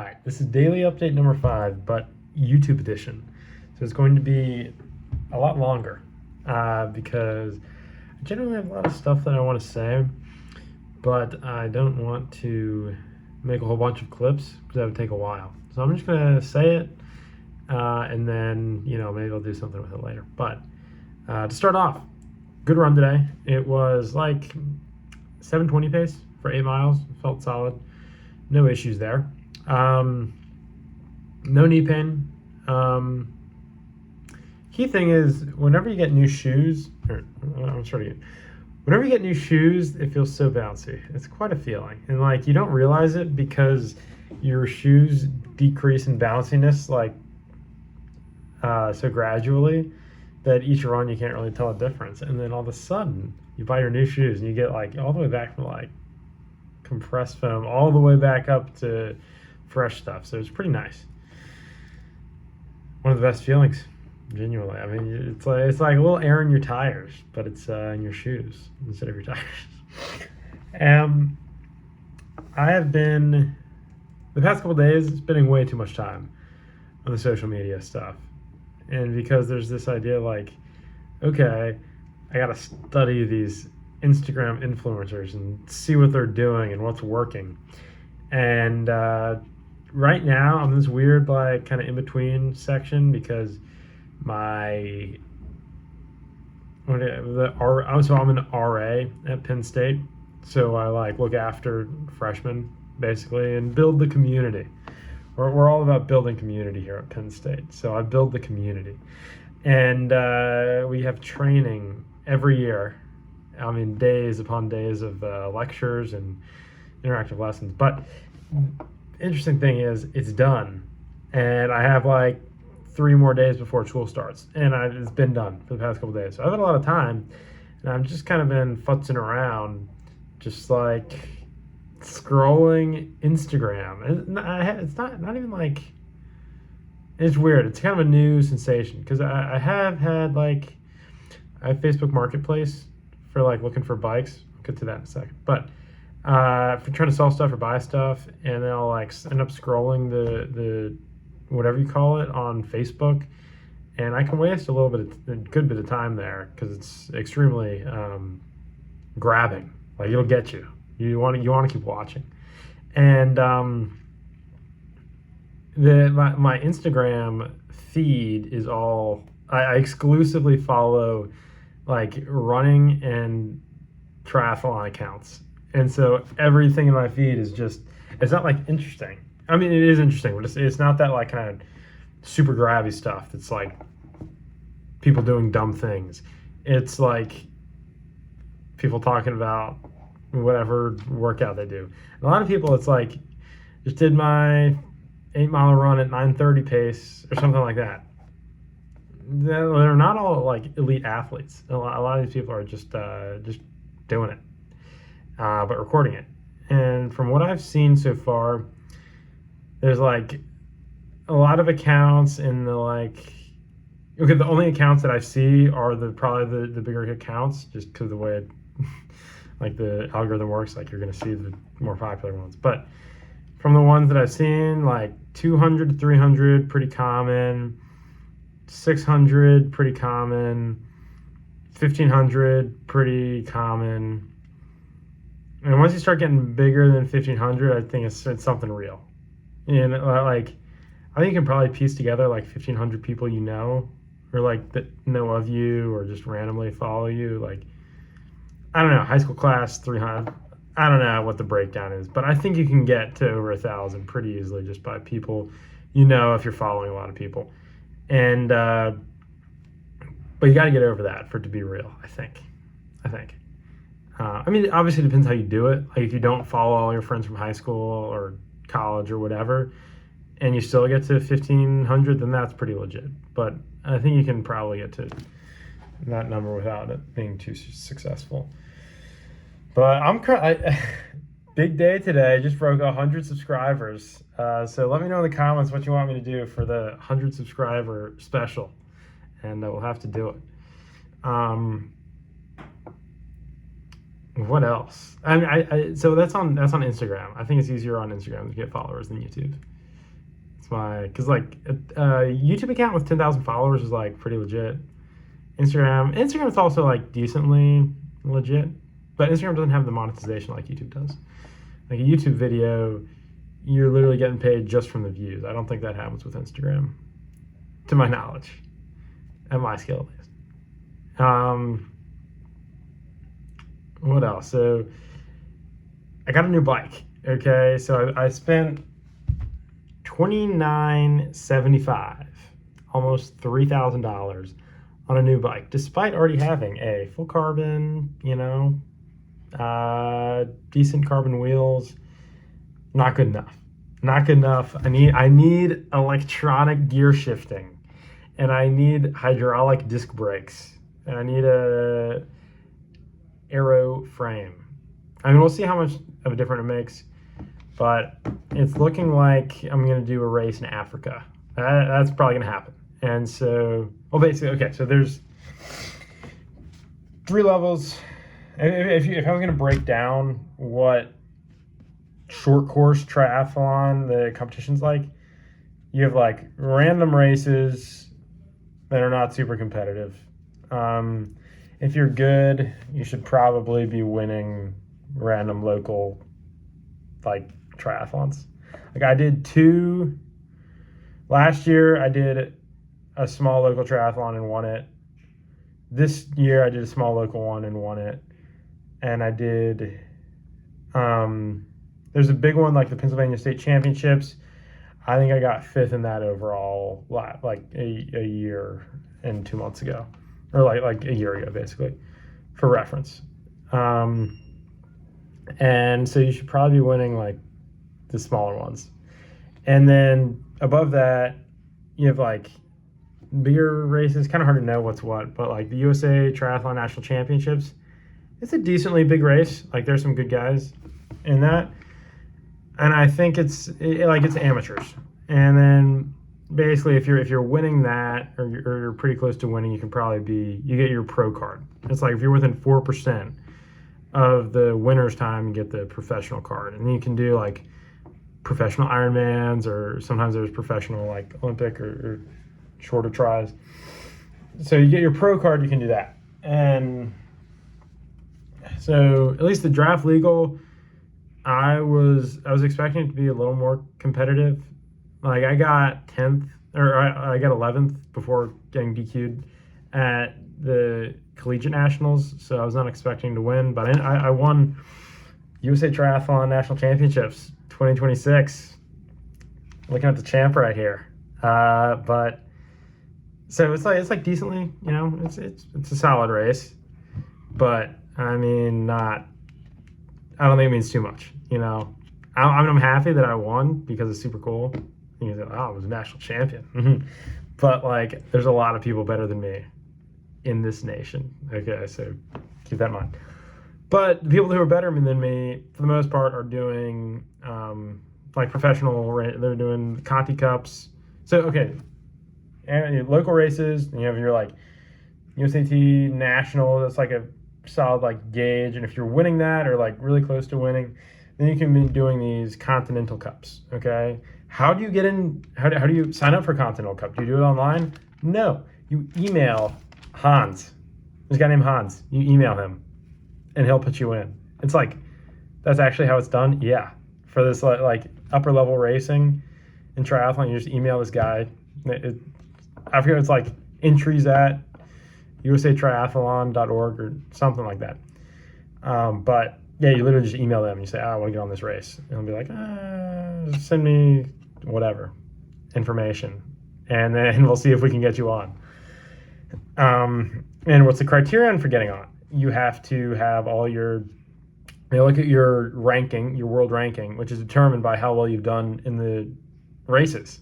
right, this is daily update number 5, but YouTube edition. So it's going to be a lot longer because I generally have a lot of stuff that I want to say, but I don't want to make a whole bunch of clips because that would take a while. So I'm just going to say it and then, maybe I'll do something with it later. But to start off, good run today. It was like 7:20 pace for 8 miles. Felt solid. No issues there. No knee pain. Key thing is whenever you get new shoes, whenever you get new shoes, it feels so bouncy. It's quite a feeling, and you don't realize it because your shoes decrease in bounciness so gradually that each run you can't really tell a difference, and then all of a sudden you buy your new shoes and you get all the way back from compressed foam all the way back up to fresh stuff. So it's pretty nice. One of the best feelings, genuinely. I mean, it's like a little air in your tires, but it's in your shoes instead of your tires. I have been the past couple days spending way too much time on the social media stuff, and because there's this idea okay, I gotta study these Instagram influencers and see what they're doing and what's working. And right now I'm in this weird kind of in between section because I'm an RA at Penn State, so I look after freshmen basically and build the community. We're all about building community here at Penn State, so I build the community, and we have training every year. I mean, days upon days of lectures and interactive lessons. But interesting thing is, it's done, and I have 3 more days before school starts, and it's been done for the past couple days. So I've had a lot of time, and I've just kind of been futzing around, just scrolling Instagram. It's not even it's weird. It's kind of a new sensation because I have had I have Facebook Marketplace for looking for bikes. I'll get to that in a second. But for trying to sell stuff or buy stuff, and then I'll end up scrolling the whatever you call it on Facebook, and I can waste a good bit of time there because it's extremely grabbing. It'll get you. You want to keep watching, and my Instagram feed is all I exclusively follow running and triathlon accounts, and so everything in my feed is it's not interesting. I mean, it is interesting, but it's not that kind of super grabby stuff that's people doing dumb things. It's people talking about whatever workout they do. And a lot of people, it's just did my 8-mile run at 9:30 pace or something like that. They're not all elite athletes. A lot of these people are just doing it, but recording it. And from what I've seen so far, there's a lot of accounts in the okay, the only accounts that I see are probably the bigger accounts, just because of the way the algorithm works. You're going to see the more popular ones. But from the ones that I've seen, 200 to 300, pretty common. 600, pretty common. 1,500, pretty common. And once you start getting bigger than 1,500, I think it's something real. And I think you can probably piece together 1,500 people or that know of you or just randomly follow you. I don't know, high school class 300. I don't know what the breakdown is, but I think you can get to over 1,000 pretty easily just by people if you're following a lot of people. And but you got to get over that for it to be real, I think. I mean, obviously it depends how you do it. If you don't follow all your friends from high school or college or whatever, and you still get to 1,500, then that's pretty legit. But I think you can probably get to that number without it being too successful. But big day today. Just broke 100 subscribers. So let me know in the comments what you want me to do for the 100 subscriber special, and we'll have to do it. What else? So that's on Instagram. I think it's easier on Instagram to get followers than YouTube. It's because like a YouTube account with 10,000 followers is like pretty legit. Instagram is also like decently legit, but Instagram doesn't have the monetization like YouTube does. Like a YouTube video, you're literally getting paid just from the views. I don't think that happens with Instagram, to my knowledge, at my scale at least. What else? So I got a new bike. Okay, so I spent $29.75, almost $3,000 on a new bike, despite already having a full carbon, decent carbon wheels. Not good enough. Not good enough. I need electronic gear shifting, and I need hydraulic disc brakes, and I need a aero frame. I mean, we'll see how much of a difference it makes, but it's looking like I'm going to do a race in Africa. That's probably going to happen. And so, well, basically, okay, so there's 3 levels. If I was going to break down what short course triathlon, the competition's like, you have like random races that are not super competitive. If you're good, you should probably be winning random local like triathlons. Like I did 2 last year. I did a small local triathlon and won it. This year I did a small local one and won it. And I did there's a big one like the Pennsylvania State Championships. I think I got 5th in that overall like a year and 2 months ago, or like a year ago basically, for reference. And so you should probably be winning like the smaller ones. And then above that, you have like bigger races. Kind of hard to know what's what, but like the USA Triathlon National Championships, it's a decently big race. Like there's some good guys in that. And I think it's amateurs. And then basically if you're winning that, or you're pretty close to winning, you get your pro card. It's like if you're within 4% of the winner's time, you get the professional card. And you can do like professional Ironmans, or sometimes there's professional like Olympic or shorter tries. So you get your pro card, you can do that. And so at least the draft legal, I was expecting it to be a little more competitive. Like I got 10th, or I got 11th before getting DQ'd at the Collegiate Nationals, so I was not expecting to win, but I won USA Triathlon National Championships 2026. Looking at the champ right here. But so it's like decently, it's a solid race, but I mean I don't think it means too much, I'm happy that I won because it's super cool. You say, I was a national champion. But like there's a lot of people better than me in this nation. Okay, so keep that in mind. But the people who are better than me, for the most part, are doing like professional. They're doing Conti Cups. So okay, and local races. And you have your like USAT national. That's like a solid like gauge. And if you're winning that, or like really close to winning, then you can be doing these Continental Cups. Okay, how do you get in? How do you sign up for Continental Cup? Do you do it online? No, you email Hans. There's a guy named Hans. You email him, and he'll put you in. It's like, that's actually how it's done? Yeah. For this like upper level racing and triathlon, you just email this guy. I forget, it's like entries at usatriathlon.org or something like that. But yeah, you literally just email them and you say, I want to get on this race. And they'll be like, send me whatever information, and then we'll see if we can get you on. And what's the criterion for getting on? You have to have all they look at your ranking, your world ranking, which is determined by how well you've done in the races.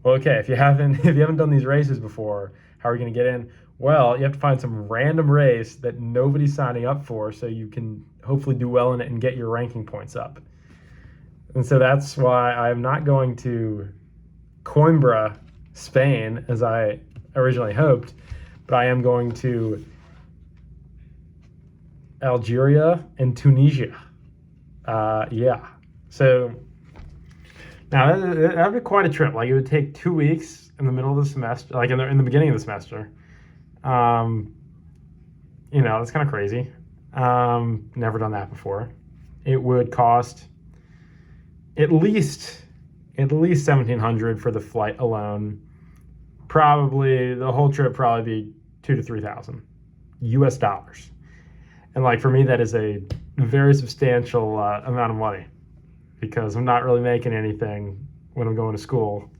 Well, okay, if you haven't done these races before, how are you going to get in? Well, you have to find some random race that nobody's signing up for, so you can hopefully do well in it and get your ranking points up. And so that's why I'm not going to Coimbra, Spain, as I originally hoped, but I am going to Algeria and Tunisia. Yeah. So Now that'd be quite a trip. Like it would take 2 weeks in the middle of the semester, like in the beginning of the semester. Um, it's kind of crazy. Never done that before. It would cost at least 1,700 for the flight alone. Probably the whole trip probably be 2 to 3,000 U.S. dollars. And like for me, that is a very substantial amount of money because I'm not really making anything when I'm going to school.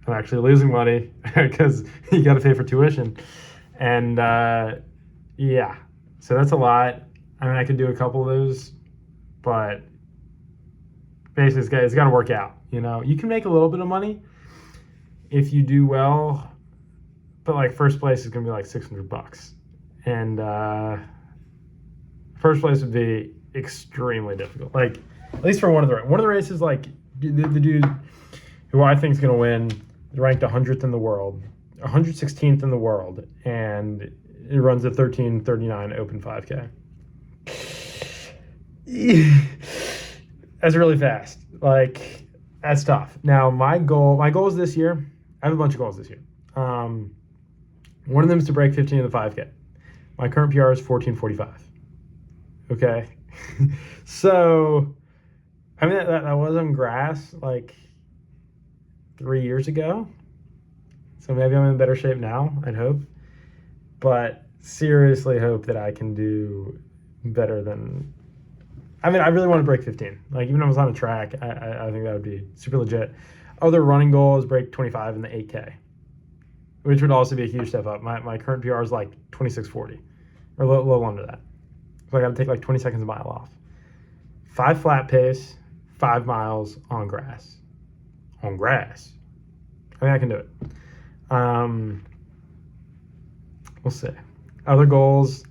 I'm actually losing money because you got to pay for tuition. And yeah, so that's a lot. I mean, I could do a couple of those, but basically it's got to work out. You can make a little bit of money if you do well, but like first place is going to be like $600. And first place would be extremely difficult. Like, at least for one of the races, like the dude who I think is going to win is ranked 100th in the world, 116th in the world, and it runs a 13:39 open 5K. That's really fast. Like, that's tough. Now, my goals this year, I have a bunch of goals this year. One of them is to break 15 in the 5K. My current PR is 14:45. Okay. So, I mean, that was on grass like 3 years ago. So maybe I'm in better shape now, I'd hope. But seriously hope that I can do better than... I mean, I really want to break 15. Like, even if I was on a track, I think that would be super legit. Other running goal is break 25 in the 8K, which would also be a huge step up. My current PR is like 26:40, or a little under that. So I got to take like 20 seconds a mile off. 5 flat pace, 5 miles on grass. On grass. I think I can do it. We'll see. Other goals.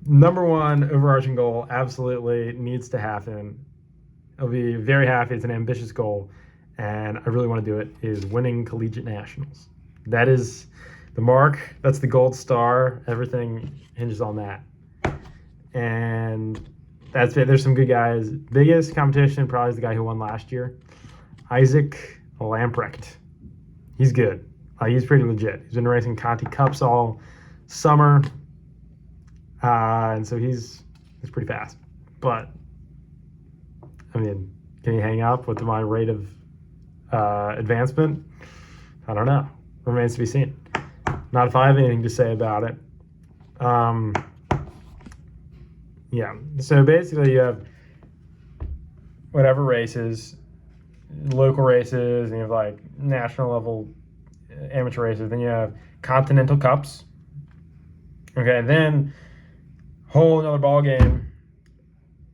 Number one overarching goal absolutely needs to happen. I'll be very happy. It's an ambitious goal, and I really want to do it, is winning collegiate nationals. That is the mark. That's the gold star. Everything hinges on that. And that's it. There's some good guys. Biggest competition probably is the guy who won last year, Isaac Lamprecht. He's good. He's pretty legit. He's been racing Conti Cups all summer, and so he's pretty fast. But I mean, can he hang up with my rate of advancement? I don't know. Remains to be seen. Not if I have anything to say about it. Yeah. So basically, you have whatever races, local races, and you have like national level amateur races. Then you have continental cups. Okay, then whole another ball game,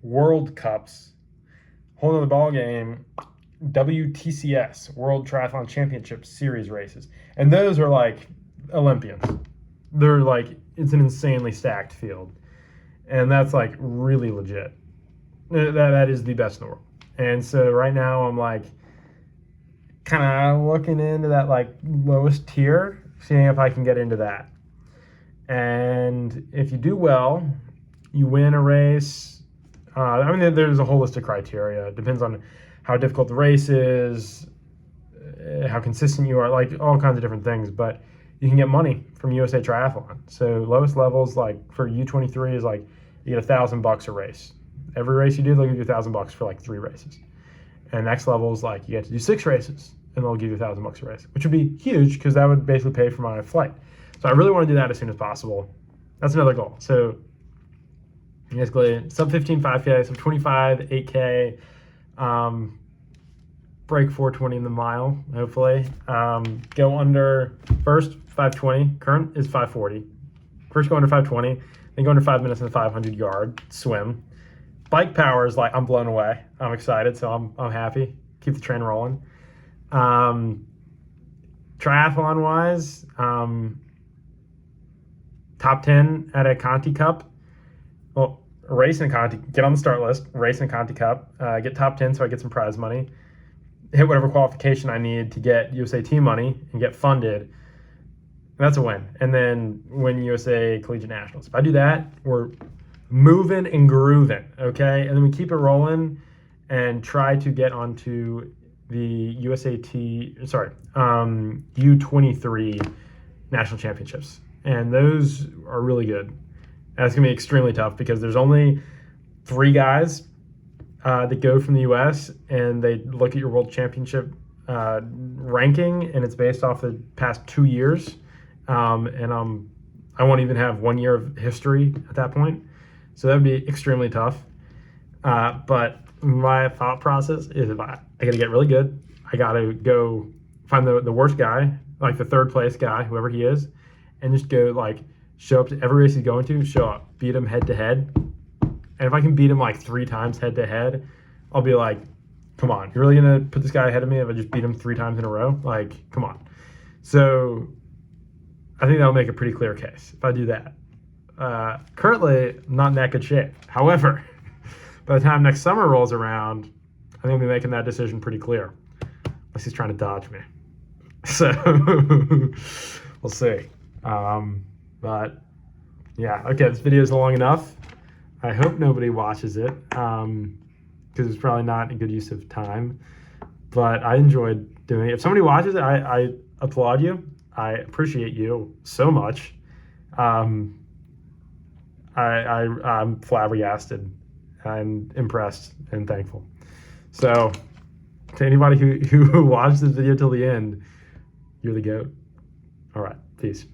World Cups, whole another ball game, WTCS, World Triathlon Championship Series races, and those are like Olympians. They're like, it's an insanely stacked field, and that's like really legit. That is the best in the world. And so right now I'm like kind of looking into that like lowest tier, seeing if I can get into that. And if you do well, you win a race. I mean, there's a whole list of criteria. It depends on how difficult the race is, how consistent you are, like all kinds of different things. But you can get money from USA Triathlon. So lowest levels, like for U23, is like you get $1,000 a race. Every race you do, they'll give you $1,000 for like 3 races. And next level is like you get to do 6 races, and they'll give you $1,000 a race, which would be huge because that would basically pay for my flight. So I really want to do that as soon as possible. That's another goal. So basically, sub 15 5K, sub 25 8K, break 4:20 in the mile, hopefully. Go under first 5:20. Current is 5:40. First go under 5:20, then go under 5 minutes in the 500-yard swim. Bike power is like, I'm blown away. I'm excited, so I'm happy. Keep the train rolling. Triathlon wise, top 10 at a Conti Cup. Well, race in a Conti, get on the start list, race in a Conti Cup, get top 10 so I get some prize money, hit whatever qualification I need to get USA team money and get funded. That's a win. And then win USA Collegiate Nationals. If I do that, we're moving and grooving, okay? And then we keep it rolling and try to get onto the U23 national championships, and those are really good. And it's gonna be extremely tough because there's only 3 guys that go from the U.S. and they look at your world championship ranking, and it's based off the past 2 years, and I won't even have 1 year of history at that point, so that would be extremely tough. But my thought process is I got to get really good. I got to go find the worst guy, like the third place guy, whoever he is, and just go like show up to every race he's going to, show up, beat him head to head. And if I can beat him like 3 times head to head, I'll be like, come on, you're really going to put this guy ahead of me if I just beat him 3 times in a row? Like, come on. So I think that'll make a pretty clear case if I do that. Currently, I'm not in that good shape. However, by the time next summer rolls around, I think I'll be making that decision pretty clear. Unless he's trying to dodge me. So we'll see. But yeah, okay, this video is long enough. I hope nobody watches it because it's probably not a good use of time. But I enjoyed doing it. If somebody watches it, I applaud you. I appreciate you so much. I'm flabbergasted and impressed and thankful. So to anybody who watched this video till the end, you're the GOAT. All right, peace.